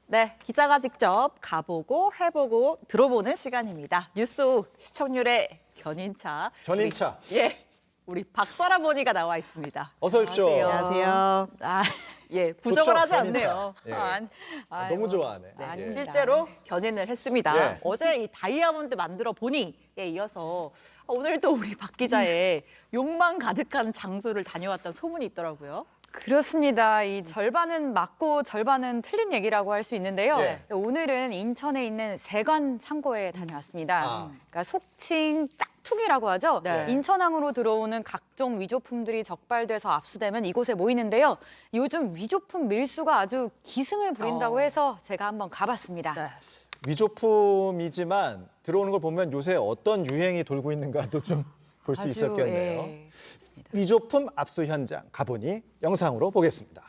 네, 기자가 직접 가보고 해보고 들어보는 시간입니다. 뉴스 시청률의 견인차. 견인차. 우리 박사라 보니가 나와 있습니다. 어서 오십시오. 안녕하세요. 아, 부정을 좋죠, 하지 견인차. 않네요. 예. 너무 좋아하네. 네, 아닙니다. 실제로 견인을 했습니다. 예. 어제 이 다이아몬드 만들어 보니에 이어서 오늘 또 우리 박 기자의 욕망 가득한 장소를 다녀왔다는 소문이 있더라고요. 그렇습니다. 이 절반은 맞고 절반은 틀린 얘기라고 할 수 있는데요. 예. 오늘은 인천에 있는 세관 창고에 다녀왔습니다. 아. 그러니까 속칭 짝퉁이라고 하죠. 네. 인천항으로 들어오는 각종 위조품들이 적발돼서 압수되면 이곳에 모이는데요. 요즘 위조품 밀수가 아주 기승을 부린다고 해서 제가 한번 가봤습니다. 네. 위조품이지만 들어오는 걸 보면 요새 어떤 유행이 돌고 있는가도 좀 볼 수 아주, 있었겠네요. 예. 위조품 압수 현장 가보니 영상으로 보겠습니다.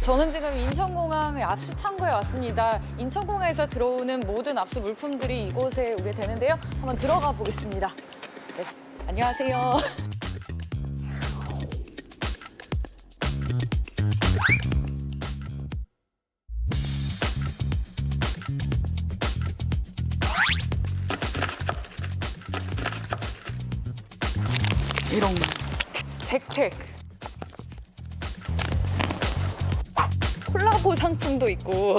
저는 지금 인천공항 압수 창고에 왔습니다. 인천공항에서 들어오는 모든 압수 물품들이 이곳에 오게 되는데요. 한번 들어가 보겠습니다. 네, 안녕하세요. 이런 백팩. 콜라보 상품도 있고.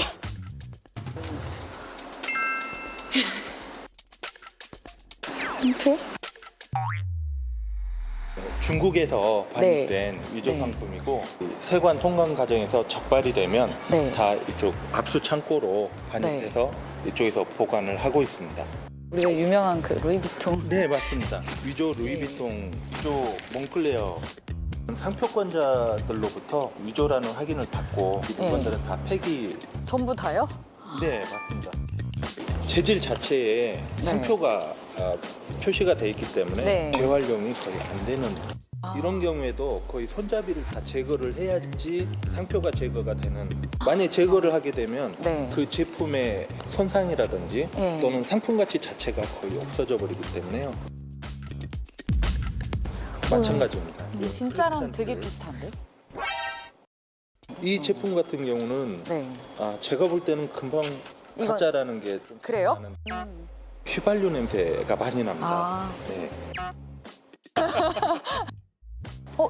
중국에서 반입된 위조 네. 상품이고 이 세관 통관 과정에서 적발이 되면 네. 다 이쪽 압수 창고로 반입해서 이쪽에서 보관을 하고 있습니다. 우리가 유명한 그 루이비통. 네, 맞습니다. 위조 루이비통, 위조 몽클레어 상표권자들로부터 위조라는 확인을 받고 이 물건들은 다 폐기. 전부 다요? 네, 맞습니다. 재질 자체에 상표가 표시가 돼 있기 때문에 네. 재활용이 거의 안 되는 이런 경우에도 거의 손잡이를 다 제거를 해야지 상표가 제거가 되는. 만약에 제거를 하게 되면 네. 그 제품의 손상이라든지 네. 또는 상품 가치 자체가 거의 없어져 버리기 때문에요. 마찬가지입니다. 이 진짜랑 되게 크리스탈들. 비슷한데? 이 제품 같은 경우는 네. 제가 볼 때는 금방 이건- 가짜라는 게 좀 그래요? 나는 휘발유 냄새가 많이 납니다. 아. 네.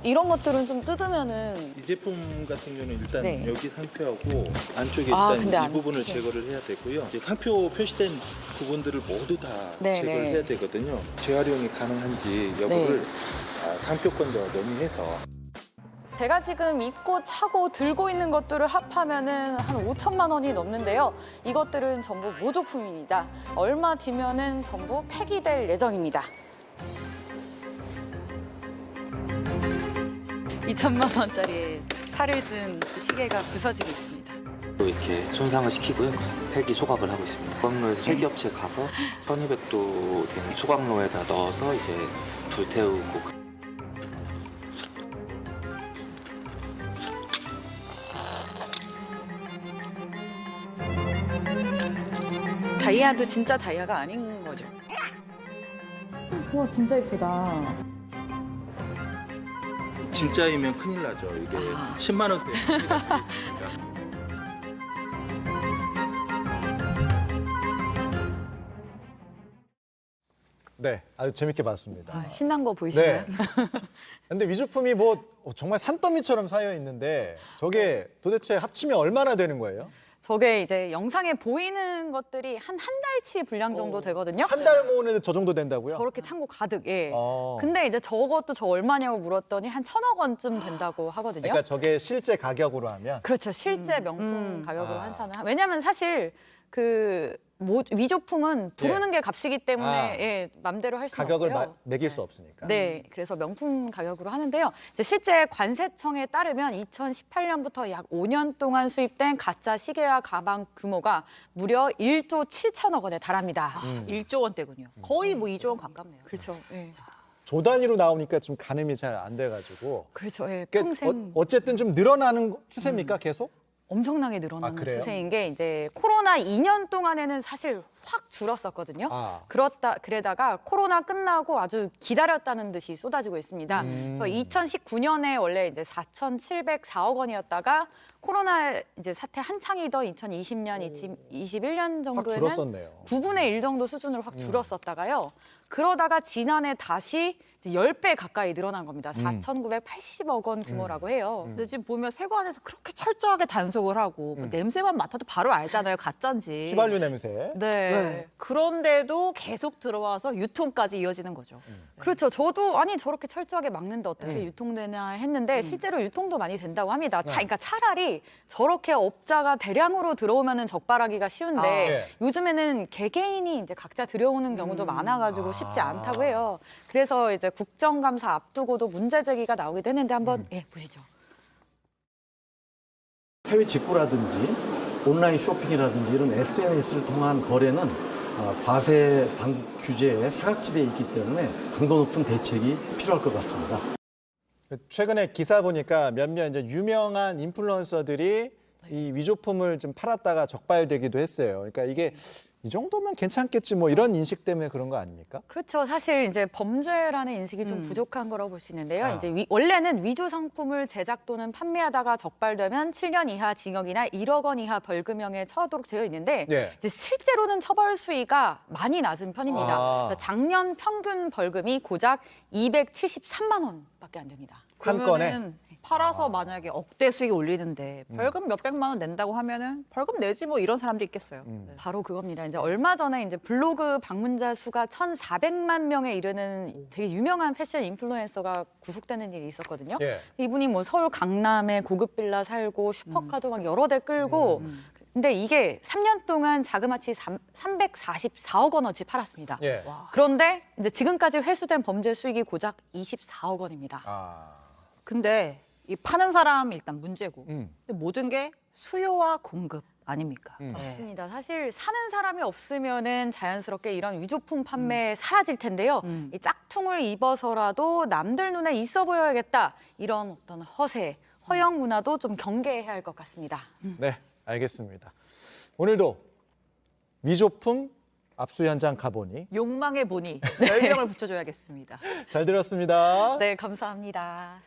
이런 것들은 좀 뜯으면은 이 제품 같은 경우는 일단 네. 여기 상표하고 안쪽에 아, 일단 근데 이 부분을 안쪽에. 제거를 해야 되고요. 이제 상표 표시된 부분들을 모두 다 네, 제거를 네. 해야 되거든요. 재활용이 가능한지 여부를 네. 상표권자와 논의해서. 제가 지금 입고 차고 들고 있는 것들을 합하면은 한 5천만 원이 넘는데요. 이것들은 전부 모조품입니다. 얼마 뒤면은 전부 폐기될 예정입니다. 2천만 원짜리 탈을 쓴 시계가 부서지고 있습니다. 또 이렇게 손상을 시키고요. 폐기 소각을 하고 있습니다. 소각로에서 세기업체 가서 1200도 된 소각로에다 넣어서 이제 불 태우고. 다이아도 진짜 다이아가 아닌 거죠. 와, 진짜 예쁘다. 진짜이면 큰일 나죠. 이게 10만 원대 폐기가 되겠습니다. 네, 아주 재밌게 봤습니다. 신난 거 보이시나요? 네. 근데 위조품이 뭐 정말 산더미처럼 쌓여 있는데 저게 도대체 합치면 얼마나 되는 거예요? 저게 이제 영상에 보이는 것들이 한 달치 분량 정도 되거든요. 한 달 모으는데 저 정도 된다고요? 저렇게 창고 가득, 예. 어. 근데 이제 저것도 저 얼마냐고 물었더니 한 1,000억 원쯤 된다고 하거든요. 그러니까 저게 실제 가격으로 하면 그렇죠. 실제 명품 음. 가격으로 아. 환산을. 왜냐하면 사실 그 위조품은 부르는 게 값이기 때문에 아. 예, 맘대로 할 수는 가격을 없고요. 매길 수 없으니까. 네, 그래서 명품 가격으로 하는데요. 이제 실제 관세청에 따르면 2018년부터 약 5년 동안 수입된 가짜 시계와 가방 규모가 무려 1조 7천억 원에 달합니다. 1조 원대군요. 거의 뭐 2조 원 가깝네요. 그렇죠. 예. 조 단위로 나오니까 좀 가늠이 잘 안 돼가지고. 그렇죠. 예, 그러니까 평생 어쨌든 좀 늘어나는 추세입니까 계속? 엄청나게 늘어나는 그래요? 추세인 게 이제 코로나 2년 동안에는 사실 확 줄었었거든요. 아. 그러다가 코로나 끝나고 아주 기다렸다는 듯이 쏟아지고 있습니다. 그래서 2019년에 원래 이제 4,704억 원이었다가 코로나 이제 사태 한창이던 2020년, 2021년 확 정도에는 줄었었네요. 9분의 1 정도 수준으로 확 줄었었다가요. 그러다가 지난해 다시 이제 10배 가까이 늘어난 겁니다. 4,980억 원 규모라고 해요. 근데 지금 보면 세관에서 그렇게 철저하게 단속을 하고 뭐 냄새만 맡아도 바로 알잖아요, 가짜인지. 휘발유 냄새. 네. 그런데도 계속 들어와서 유통까지 이어지는 거죠. 그렇죠. 저도 아니 저렇게 철저하게 막는데 어떻게 유통되나 했는데 실제로 유통도 많이 된다고 합니다. 그러니까 차라리 저렇게 업자가 대량으로 들어오면은 적발하기가 쉬운데 네. 요즘에는 개개인이 이제 각자 들여오는 경우도 많아가지고 쉽지 않다고 해요. 그래서 이제 국정감사 앞두고도 문제 제기가 나오기도 했는데 한번 보시죠. 해외 직구라든지 온라인 쇼핑이라든지 이런 SNS를 통한 거래는 과세 당국 규제에 사각지대에 있기 때문에 강도 높은 대책이 필요할 것 같습니다. 최근에 기사 보니까 몇몇 이제 유명한 인플루언서들이 이 위조품을 좀 팔았다가 적발되기도 했어요. 그러니까 이게 이 정도면 괜찮겠지 뭐 이런 인식 때문에 그런 거 아닙니까? 그렇죠. 사실 이제 범죄라는 인식이 좀 부족한 거라고 볼 수 있는데요. 이제 원래는 위조 상품을 제작 또는 판매하다가 적발되면 7년 이하 징역이나 1억 원 이하 벌금형에 처하도록 되어 있는데 네. 이제 실제로는 처벌 수위가 많이 낮은 편입니다. 그러니까 작년 평균 벌금이 고작 273만 원밖에 안 됩니다. 한 건에? 그러면은 팔아서 만약에 억대 수익 올리는데 벌금 몇백만 원 낸다고 하면은 벌금 내지 뭐 이런 사람도 있겠어요. 네. 바로 그겁니다. 이제 얼마 전에 이제 블로그 방문자 수가 1,400만 명에 이르는 되게 유명한 패션 인플루엔서가 구속되는 일이 있었거든요. 예. 이분이 뭐 서울 강남에 고급 빌라 살고 슈퍼카도 막 여러 대 끌고 근데 이게 3년 동안 자그마치 344억 원어치 팔았습니다. 예. 그런데 이제 지금까지 회수된 범죄 수익이 고작 24억 원입니다. 근데 이 파는 사람 일단 문제고 음. 근데 모든 게 수요와 공급 아닙니까? 네. 맞습니다. 사실 사는 사람이 없으면은 자연스럽게 이런 위조품 판매 사라질 텐데요. 이 짝퉁을 입어서라도 남들 눈에 있어 보여야겠다. 이런 어떤 허세, 허영 문화도 좀 경계해야 할 것 같습니다. 네, 알겠습니다. 오늘도 위조품 압수 현장 가보니 욕망에 보니 열명을 붙여줘야겠습니다. 잘 들었습니다. 네, 감사합니다.